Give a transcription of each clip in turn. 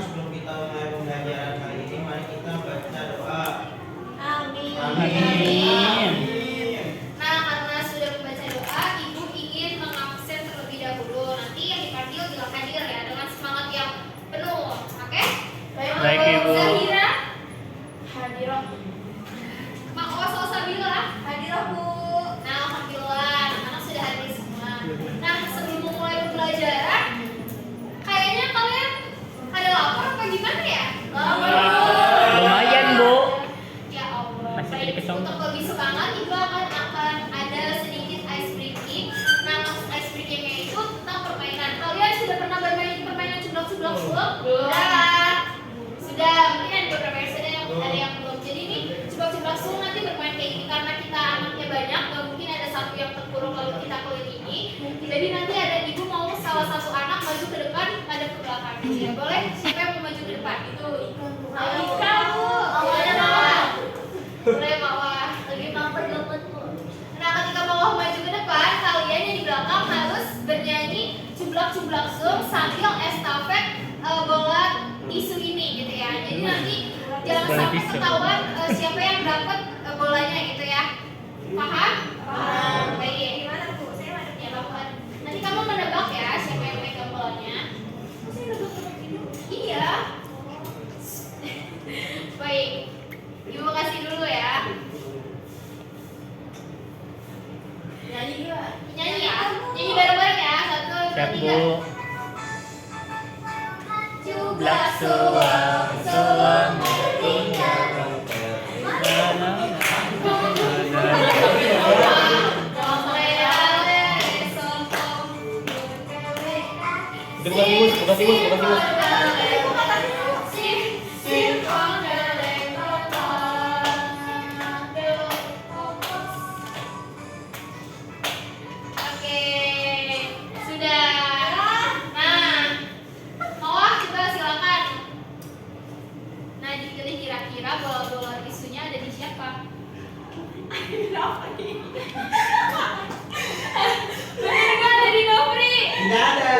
sebelum kita mulai pembelajaran kali ini, mari kita baca doa. Amin. Amin. Nah, karena sudah membaca doa, Ibu ingin mengabsen terlebih dahulu. Nanti yang dipanggil bilang hadir ya, dengan semangat yang penuh. Oke? Baik, Ibu. Zahira hadirah. Mak Oso Sabila hadirah, Bu. Nah, alhamdulillah, anak-anak sudah hadir semua. Nah, sebelum memulai pembelajaran, kayaknya kalian ada lapar apa gimana ya? Lumayan, Bu. Ya Allah. Masih Baik, dikit dong. untuk lebih semangat Ibu akan ada sedikit ice breaking. Nah, maksud ice breakingnya itu tentang permainan. Kalian sudah pernah bermain permainan cublak-cublak sulap? Sudah. Mungkin ada beberapa yang sudah, ada yang belum. Jadi ini cublak-cublak sulap nanti bermain kayak gini karena kita anaknya banyak, nggak mungkin ada satu yang terkurung lalu kita kelilingi. Jadi nanti ada Ibu mau salah satu anak maju ke depan, madep ke belakang. Ya boleh. Siapa yang mau maju ke depan? Itu kamu. Awalnya Mawar. Boleh Mawar. Lagi mampir dapat Bu. Nah, ketika Mawar maju ke depan, kalian yang di belakang harus bernyanyi cublak-cublak zoom sambil estafet bola isu ini gitu ya. Jadi nanti jangan sampai ketahuan siapa yang dapat bolanya gitu ya. Paham? Paham. Baik. Gimana Bu? Saya madepnya Bapak. Nanti kamu menebak ya siapa yang megang bolanya. Saya nebak-nebak dulu. Iya. Baik. Ibu kasih dulu ya. Nyanyi juga. Nyanyi ya. Nyanyi bareng-bareng ya. 1, 2, 3. Siap, Bu. Cublak suam, suam tinggal. Oke, sudah. Nah, Mawar coba silakan. Nah, dipilih kira-kira bola-bola isunya ada di siapa? Bener nggak ada di Nofri? Tidak ada.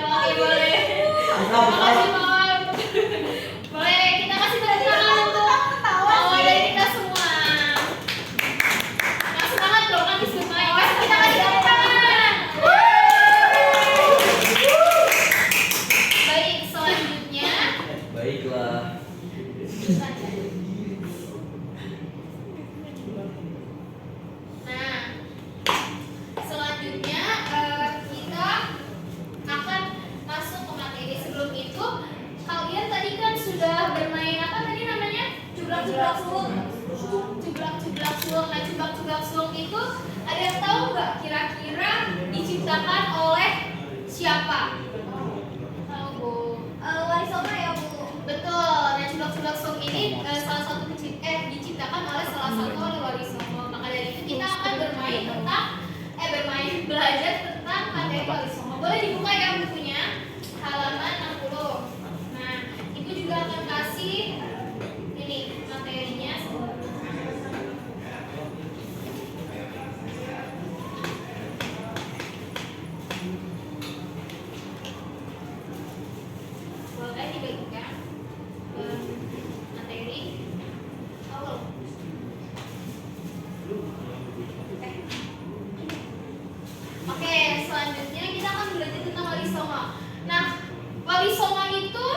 Oke, boleh. Makasih Mawar. Boleh, kita kasih tepuk tangan untuk Mawar dari kita semua. Nah, semangat dong kan semua. Kita kasih tepuk tangan. Baik, selanjutnya. Baiklah. Nah, selanjutnya kita akan masuk ke materi. Sebelum itu, kalian tadi kan sudah bermain apa tadi namanya? Cublak-cublak sulung. Cublak-cublak sulung. Nah, cublak-cublak sulung itu ada yang tahu nggak kira-kira diciptakan oleh siapa? Tahu Bu? Wali Songo ya Bu. Betul. Nah, cublak-cublak sulung ini salah satu diciptakan oleh salah satu oleh Wali Songo. Maka dari itu kita akan bermain belajar tentang materi Wali Songo. Boleh dibuka ya bukunya, halaman 60. Nah, Ibu juga akan kasih ini materinya. Boleh dibagikan materi awal. Oke, selanjutnya kita akan belajar tentang Wali Songo. Nah, Wali Songo itu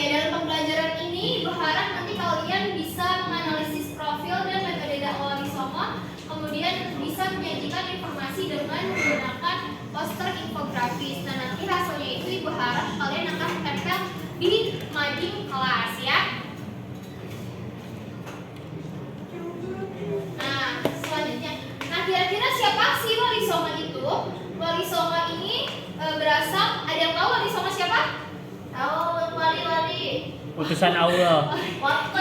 dalam pembelajaran ini Ibu harap nanti kalian bisa menganalisis profil dan metode dakwah Wali Songo, kemudian bisa menyajikan informasi dengan menggunakan poster infografis. Nah, nanti hasilnya itu Ibu harap kalian akan tempel di mading kelas ya. Nah, selanjutnya, kira-kira siapa sih Wali Songo itu? Wali Songo ini berasal, ada yang tahu Wali Songo siapa? Tahu, wali-wali. Utusan Allah. Wali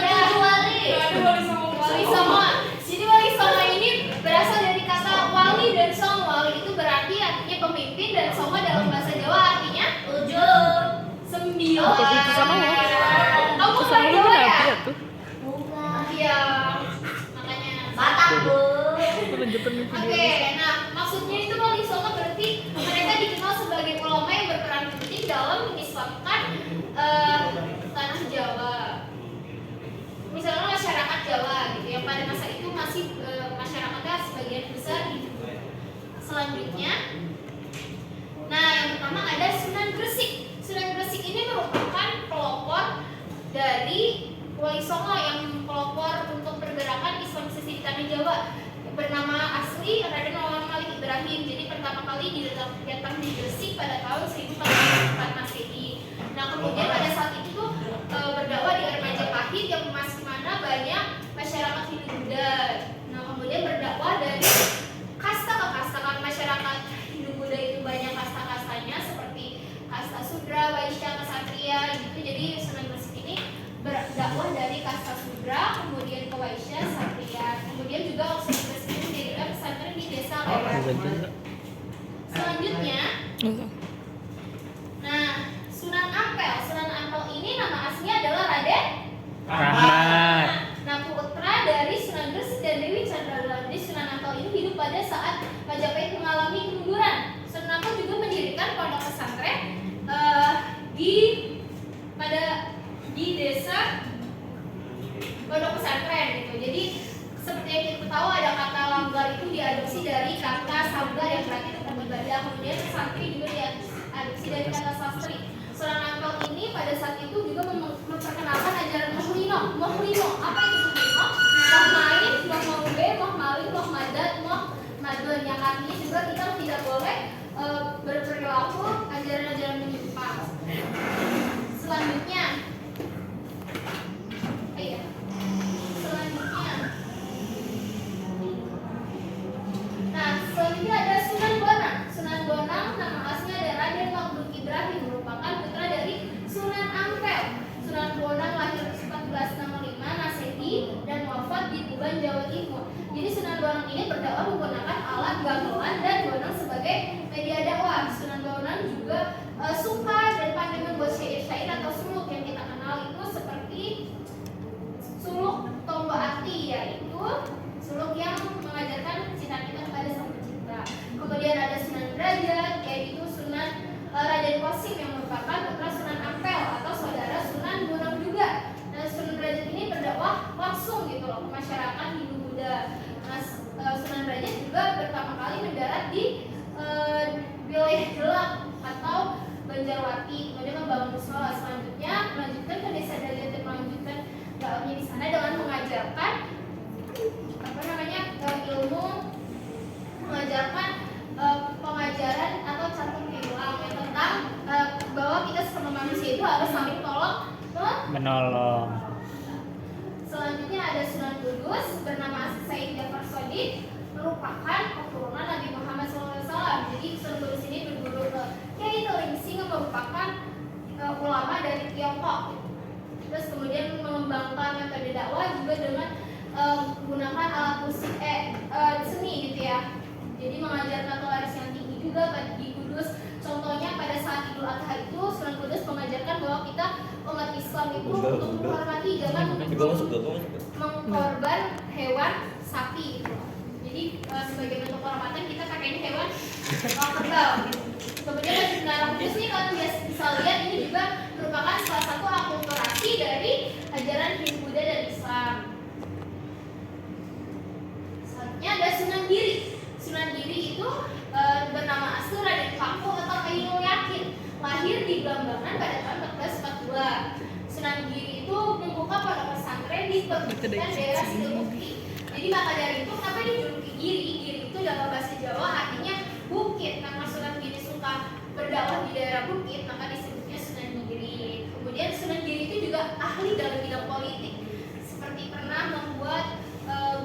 Songo. Jadi Wali Songo ini berasal dari kata wali dan song. Wali itu berarti artinya pemimpin dan songo dalam bahasa Jawa artinya 7, 9. Kamu bukan Jawa ya? Iya. Makanya. Batak Bu. Oke, nah maksudnya itu Wali Songo berarti mereka tanah Jawa. Misalnya masyarakat Jawa gitu yang pada masa itu masih masyarakatnya sebagian besar gitu. Selanjutnya, nah yang pertama ada Sunan Gresik. Sunan Gresik ini merupakan pelopor dari Wali Songo yang pelopor untuk pergerakan Islamisasi di tanah Jawa. Bernama asli Raden Wawan Malik Ibrahim. Jadi pertama kali datang di Gresik pada tahun 1404 Masehi. Nah kemudian pada saat itu berdakwah di air Majapahit yang masih mana banyak masyarakat Hindu-Buddha. Nah kemudian berdakwah dari kasta ke kasta. Karena masyarakat Hindu-Buddha itu banyak kasta-kastanya seperti kasta Sudra, Waisya, Ksatria gitu. Jadi Sunan Gresik ini berdakwah dari kasta Sudra, kemudian ke Waisya, Ksatria. Kemudian juga Sunan Gresik ini mendirikan pesantren di desa Lewer. Selanjutnya, nah Sunan Ampel. Sunan Ampel ini nama aslinya adalah Raden Rahmat. Nah, putra dari Sunan Gresik dan Dewi Chandrawala. Jadi Sunan Ampel ini hidup pada saat Majapahit mengalami kemunduran. Sunan Ampel juga mendirikan pondok pesantren di desa pondok pesantren gitu. Jadi seperti yang kita tahu ada kata langgar itu diadopsi dari kata sanggar yang berarti tempat ibadah. Kemudian santri juga diadopsi dari kata sastri. Sunan Ampel ini pada saat itu juga memperkenalkan ajaran Mohlino. Mohlino, apa itu Mohlino? Moh main, moh maube, moh maling, moh madat, moh madun. Yang artinya juga kita tidak boleh berperilaku ajaran-ajaran menyimpang. Selanjutnya, selanjutnya ada Sunan Bonang. Sunan Bonang nama aslinya ada Raden Makhluk Ibrahim, merupakan putra dari Sunan Ampel. Sunan Bonang lahir 1465 Masehi dan wafat di Tuban, Jawa Timur. Jadi Sunan Bonang ini berdakwah menggunakan alat gamelan dan bonang sebagai media dakwah. Sunan Bonang juga suka dan pandai membuat syair-syair atau suluk yang kita kenal itu seperti suluk Tomba Ati, yaitu suluk yang mengajarkan cinta kita kepada Sang Pencipta. Kemudian ada Sunan Derajat, yaitu Sunan Raden Kosim yang merupakan putra Sunan Ampel atau saudara Sunan Bonang juga. Nah, Sunan Derajat ini berdakwah langsung gitu loh ke masyarakat Hindu-Buddha. Nah, Sunan Derajat juga pertama kali mendarat di wilayah Jelak atau Banjarwati, kemudian membangun musola. Selanjutnya melanjutkan ke desa Derajat dan melanjutkan dakwahnya di sana dengan mengajarkan ilmu, mengajarkan pengajaran atau catur hilang yang tentang bahwa kita sesama manusia itu harus saling tolong Menolong. Selanjutnya ada Sunan Kudus, bernama asli Said Jafar Shodiq, merupakan keturunan Nabi Muhammad SAW. Jadi Sunan Kudus ini berguru ke Kiai Tolingsing yang merupakan ulama dari Tiongkok. Terus kemudian mengembangkan metode dakwah juga dengan menggunakan alat musik seni gitu ya. Jadi mengajarkan toleransi yang tinggi juga di Kudus. Contohnya pada saat Idul Adha itu Sunan Kudus mengajarkan bahwa kita umat Islam itu untuk menghormati jangan mengkorban hewan sapi gitu. Jadi sebagai bentuk penghormatan kita pakainya hewan kerbau gitu. Kemudian Masjid Menara Kudus ini kalian bisa lihat ini juga merupakan salah satu akulturasi dari ajaran Hindu-Buddha dan Islam. Ada Sunan Giri. Sunan Giri itu bernama asli Raden Paku atau Ainul Yakin. Lahir di Blambangan pada tahun 1442. Sunan Giri itu membuka pondok pesantren di perbukitan daerah Sidemukti. Jadi maka dari itu kenapa dijuluki Giri? Giri itu dalam bahasa Jawa artinya bukit. Karena Sunan Giri suka berdakwah di daerah bukit, maka disebutnya Sunan Giri. Kemudian Sunan Giri itu juga ahli dalam bidang politik. Seperti pernah membuat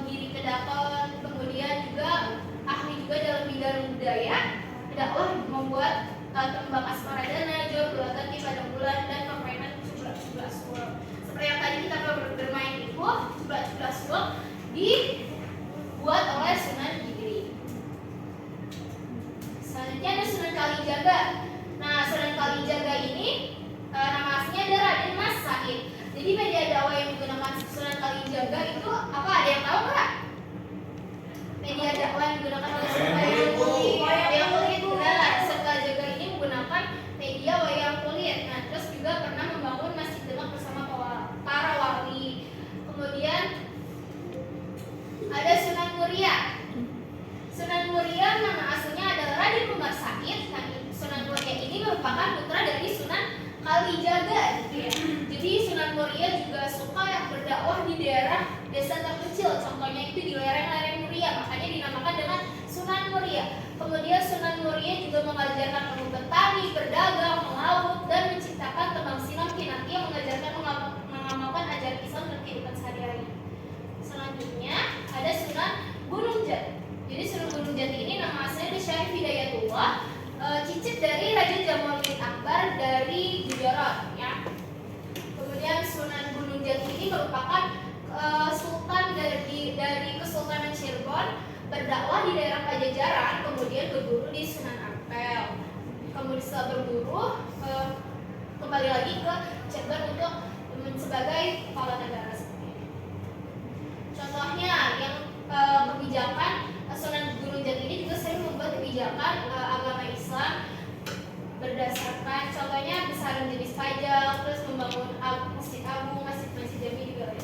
Giri Kedaton, kemudian juga ahli juga dalam bidang budaya, dakwah membuat tembang Asmaradana, Jor, Bulatan, Padang Bulan, dan permainan Cubla Suwel. Seperti yang tadi kita bermain itu, Cubla Suwel dibuat oleh Sunan Giri. Selanjutnya ada Sunan Kalijaga. Nah, Sunan Kalijaga ini nama aslinya ada Raden Mas Said. Jadi media dakwah yang digunakan Sunan Kalijaga itu apa? Ada yang tahu nggak? Media dakwah yang digunakan oleh Sunan Wayang Kulit. Nah, Sunan Kalijaga ini menggunakan media wayang kulit. Nah, terus juga pernah membangun desa terpencil, contohnya itu di lereng-lereng Muria, makanya dinamakan dengan Sunan Muria. Kemudian Sunan Muria juga mengajarkan ilmu bertani, berdagang, melaut, dan menciptakan tembang sinom kinaki yang mengajarkan mengamalkan ajaran Islam dan kehidupan sehari-hari. Selanjutnya ada Sunan Gunung Jati. Jadi Sunan Gunung Jati ini nama aslinya Syarif Hidayatullah, cicit dari Raja Jamaluddin Akbar dari Gujarat, ya. Kemudian Sunan Gunung Jati ini merupakan sultan dari Kesultanan Cirebon, berdakwah di daerah Pajajaran, kemudian berguru di Sunan Ampel. Kemudian setelah berguru kembali lagi ke Cirebon untuk sebagai kepala negara. Contohnya yang kebijakan Sunan Gunung Jati ini juga sering membuat kebijakan agama Islam berdasarkan contohnya besaran jenis pajak, terus membangun masjid agung, masjid jami juga ada.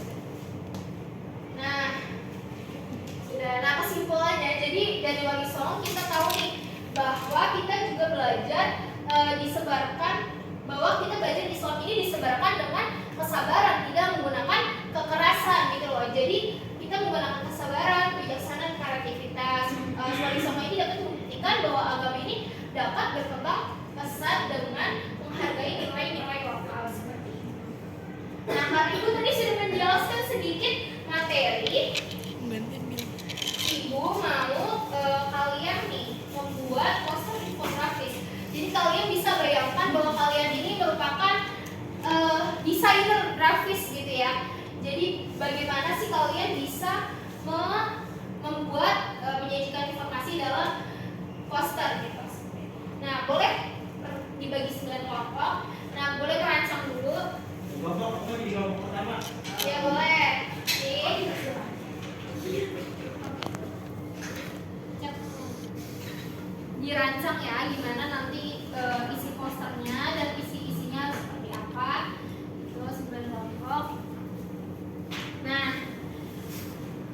Nah, sudah. Nah, kesimpulannya, jadi dari Wali Songo kita tahu nih bahwa kita juga belajar disebarkan bahwa kita belajar Islam ini disebarkan dengan kesabaran, tidak menggunakan kekerasan gitu loh. Jadi kita menggunakan kesabaran, kebijaksanaan, kreativitas. Wali Songo ini dapat membuktikan bahwa agama ini dapat berkembang pesat dengan menghargai nilai-nilai lokal seperti itu. Nah, karena itu tadi sudah menjelaskan sedikit materi. Ibu mau kalian nih membuat poster infografis. Jadi kalian bisa bayangkan bahwa kalian ini merupakan desainer grafis gitu ya. Jadi bagaimana sih kalian bisa membuat menyajikan informasi dalam poster gitu. Nah, boleh dibagi 9 kelompok. Nah, boleh merancang dulu. Kelompok di kelompok pertama. Ya boleh. Dirancang ya gimana nanti isi posternya dan isinya seperti apa. Terus 9 kelompok. Nah,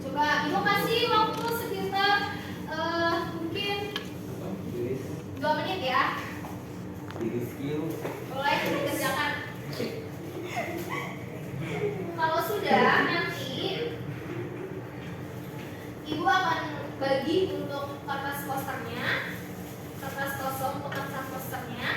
coba Ibu kasih waktu sekitar mungkin 2 menit ya. Boleh dikerjakan. Kalau sudah, nanti Ibu akan bagi untuk kertas posternya, kertas kosong untuk kertas posternya,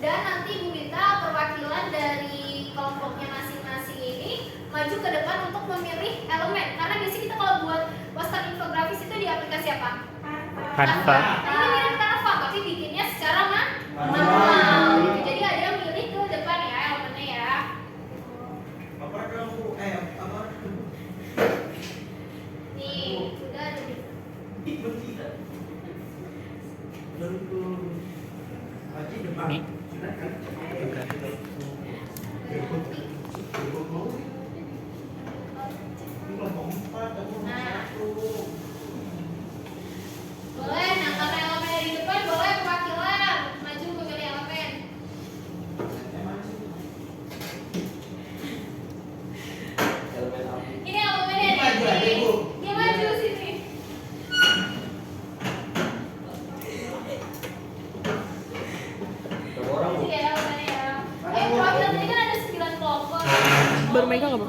dan nanti Ibu minta perwakilan dari kelompoknya masing-masing ini maju ke depan untuk memilih elemen. Karena biasanya kita kalau buat poster infografis itu di aplikasi apa? Canva. Ini mirip Canva, tapi bikinnya secara manual. Gitu. Jadi ada yang milih ke depan ya elemennya ya. Apa kamu apa? Nih, sudah ada di Tidak. Lalu Haji depan. Nih. Kelompok 4 atau Nah. 1. Boleh, nah karena elemen dari depan boleh perwakilan maju memilih elemen. Ini elemennya Ini maju aja, nih. Bu. Dia maju sini. Ini ya elemennya ya. Perwakilan tadi kan ada 9 kelompok. Baru megang apa?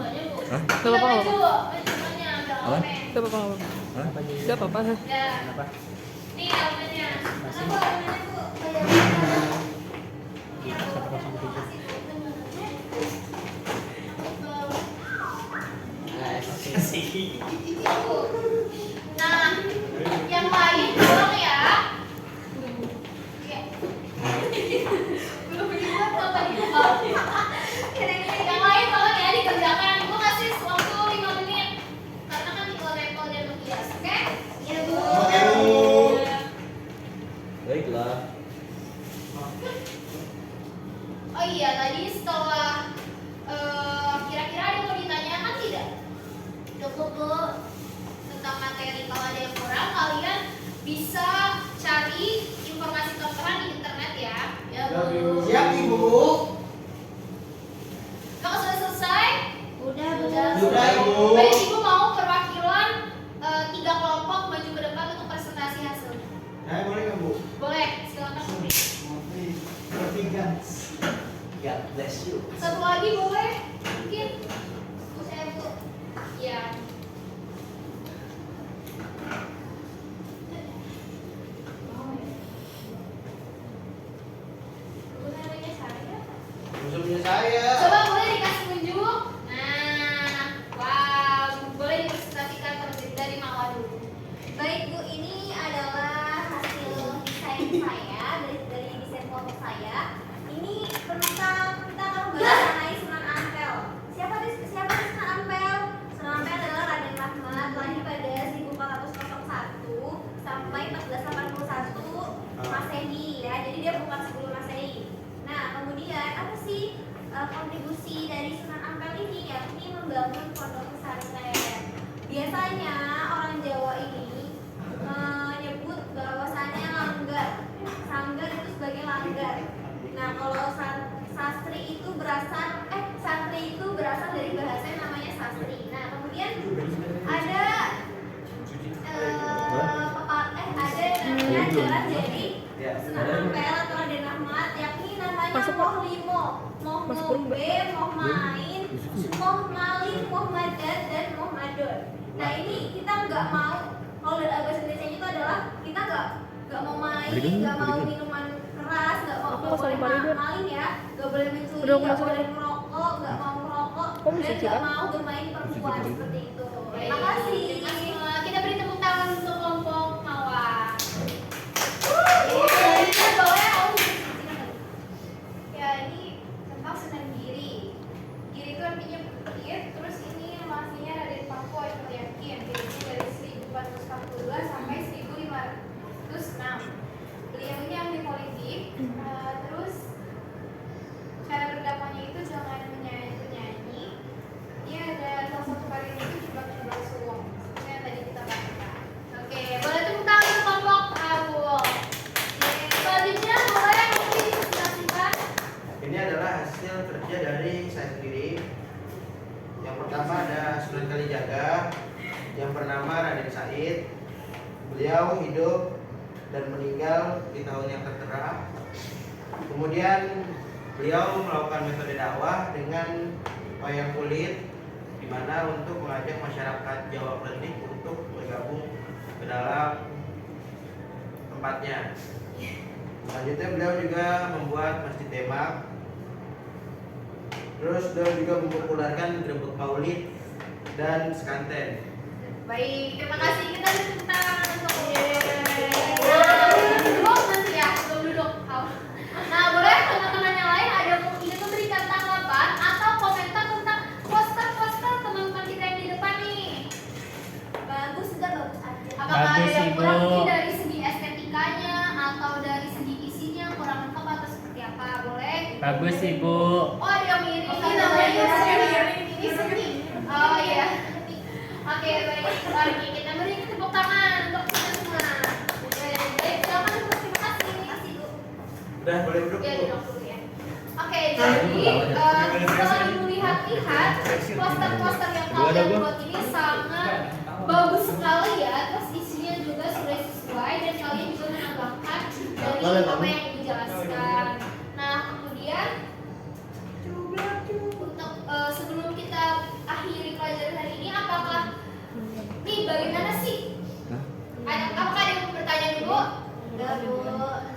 Hah? Gak apa-apa, Maju, gak maju semuanya ambil elemen. Gak apa-apa. Gak apa-apa. Ya. Nih elemennya. Kenapa elemennya Bu? Nah, yang lain tolong ya. Belum bisa tadi. Yang lain tolong ya dikerjakan. Ibu kasih waktu 5 menit. Karena kan tinggal nempel dan menghias, oke? Iya, Bu. Oke, Bu. Baiklah. Oh iya, tadi setelah kira-kira ada yang mau ditanyakan tidak? Cukup Bu tentang materi. Kalau ada yang kurang, kalian bisa cari informasi tertera di internet ya. Ya Bu. Siap, Ibu. Kalau sudah selesai? Udah. Sudah, Ibu. Baik, Ibu mau perwakilan 3 kelompok maju ke depan untuk presentasi hasilnya. Boleh nggak, Bu? Boleh, silakan. Bertiga. God bless you. Satu lagi boleh? Mungkin. Saya Bu. Ya. dia bukan sebelum Masehi. Nah, kemudian apa sih kontribusi dari Sunan Ampel ini? Yakni membangun pondok pesantren. Biasanya orang Jawa ini menyebut bahwasannya langgar, sanggar itu sebagai langgar. Nah, kalau santri itu berasal dari bahasa yang namanya sastri. Nah, kemudian ada ada yang namanya jalan jadi Sunan Ampel atau Raden Ahmad, yakni namanya Moh Limo, Moh Ngombe, Moh Main, Moh Malin, Moh Madan, dan Moh Madon. Nah, ini kita nggak mau, kalau dari bahasa Indonesia itu adalah kita nggak mau main, nggak mau minuman keras, nggak boleh main ya, nggak boleh mencuri, nggak boleh merokok, nggak mau merokok, dan nggak mau bermain perempuan seperti itu. Terima kasih. Kita beri tepuk tangan untuk kelompok Mawar. Ya, ini tentang Sunan Giri. Giri itu artinya bukit, terus ini masihnya Raden Paku atau Yakin. Girinya dari 1442 sampai 1506. Beliau ini ahli politik. Terus cara berdakwahnya itu jangan menyanyi. Ini ada salah satu karya itu jebak-jebak suwong. Seperti yang tadi kita baca. Oke, boleh tepuk tangan untuk kelompok Abul. Selanjutnya boleh mungkin dijelaskan. Ini adalah hasil kerja dari saya sendiri. Yang pertama ada Sunan Kalijaga yang bernama Raden Said. Beliau hidup dan meninggal di tahun yang tertera. Kemudian beliau melakukan metode dakwah dengan wayang kulit, di mana untuk mengajak masyarakat Jawa Klenik untuk bergabung ke dalam tempatnya. Selanjutnya beliau juga membuat Masjid Demak. Terus beliau juga mempopulerkan Grebek Maulid dan Sekanten. Baik, terima kasih. Kita tepuk tangan untuk nanti ya, sebelum duduk. Nah, boleh teman-teman yang lain ada ingin memberikan tanggapan atau komentar tentang poster-poster teman-teman kita yang di depan nih. Bagus sudah bagus aja. Apakah ada yang kurang mungkin dari segi estetikanya atau dari segi isinya kurang lengkap atau seperti apa? Boleh? Bagus Ibu. Oh, ada yang mirip. Ini namanya seni. Ini seni. Oh iya. Oke, baik. Lagi kita beri tepuk tangan untuk kita semua. Baik, silakan Bu. Terima kasih. Terima kasih, Bu. Udah boleh duduk. Ya, duduk dulu ya. Oke, jadi setelah Ibu lihat-lihat poster-poster yang kalian buat ini sangat bagus sekali ya. Terus isinya juga sudah sesuai dan kalian juga menambahkan dari apa yang Ibu jelaskan. Nah, kemudian untuk sebelum kita akhiri pelajaran hari ini, apakah nih bagaimana sih? Apakah ada yang mau bertanya dulu? Enggak, Bu.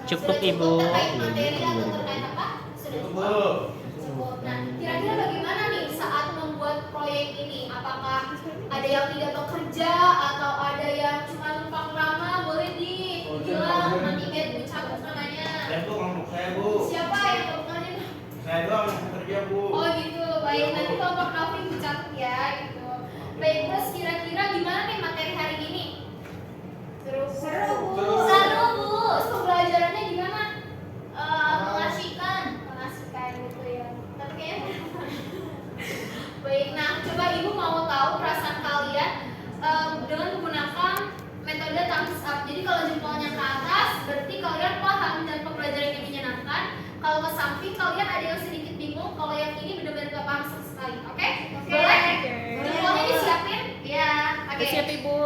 Cukup, Sudah Ibu. terkait materi atau terkait apa? Sudah cukup. Cukup. Nah, kira-kira bagaimana nih saat membuat proyek ini? Apakah ada yang tidak bekerja atau ada yang cuma numpang lama? Boleh dibilang nanti biar Bu cabut namanya. Saya tuh kelompok saya, Bu. Siapa yang kelompoknya? Saya doang yang bekerja, Bu. Oh gitu, baik. Nanti kelompok Naufik dicatat ya gitu. Baik, terus kira-kira gimana nih materi hari ini? Seru, Bu. Seru, Bu. Terus pembelajarannya gimana? Mengasihkan gitu ya. Tapi kayaknya baik, nah coba Ibu mau tahu perasaan kalian dengan menggunakan metode thumbs up. Jadi kalau jempolnya ke atas, berarti kalian paham dan pembelajarannya menyenangkan. Kalau ke samping kalian ada yang sedikit bingung. Kalau yang ini benar-benar gak paham sama sekali. Oke? Boleh? Jempolnya disiapin? Ya. Oke. Siap Ibu.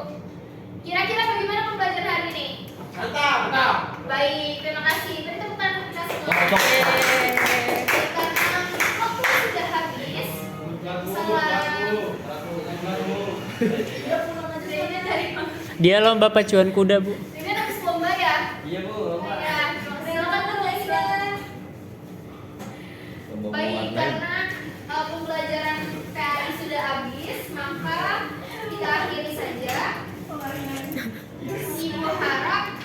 Kira-kira bagaimana pembelajaran hari ini? Mantap. Baik, terima kasih. Beri tepuk tangan untuk kita semua. Karena waktu sudah habis. Dia lomba pacuan kuda, Bu. Ini habis lomba ya? Iya, Bu. Ya, silakan tuliskan. Baik, karena pembelajaran PAI sudah habis, maka kita akhiri saja. Ibu harap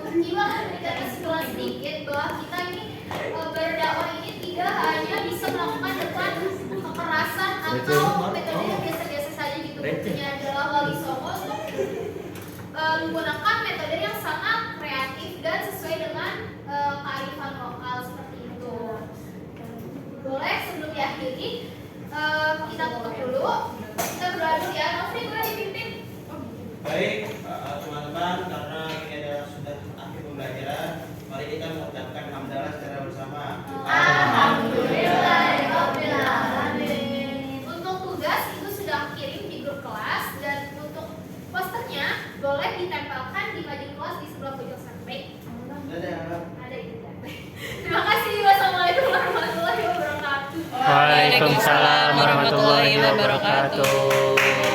Ibu akan memberikan kesimpulan sedikit bahwa kita ini berdakwah ini tidak hanya bisa melakukan dengan kekerasan atau metode yang biasa-biasa saja gitu. Buktinya adalah Wali Songo menggunakan metode yang sangat kreatif dan sesuai dengan adalah secara bersama. Alhamdulillahirobbilalamin. Untuk tugas itu sudah kirim di grup kelas dan untuk posternya boleh ditempelkan di mading kelas di sebelah pojok samping. Dadah. Ada itu. Terima kasih. Wassalamualaikum warahmatullahi wabarakatuh. Waalaikumsalam warahmatullahi wabarakatuh.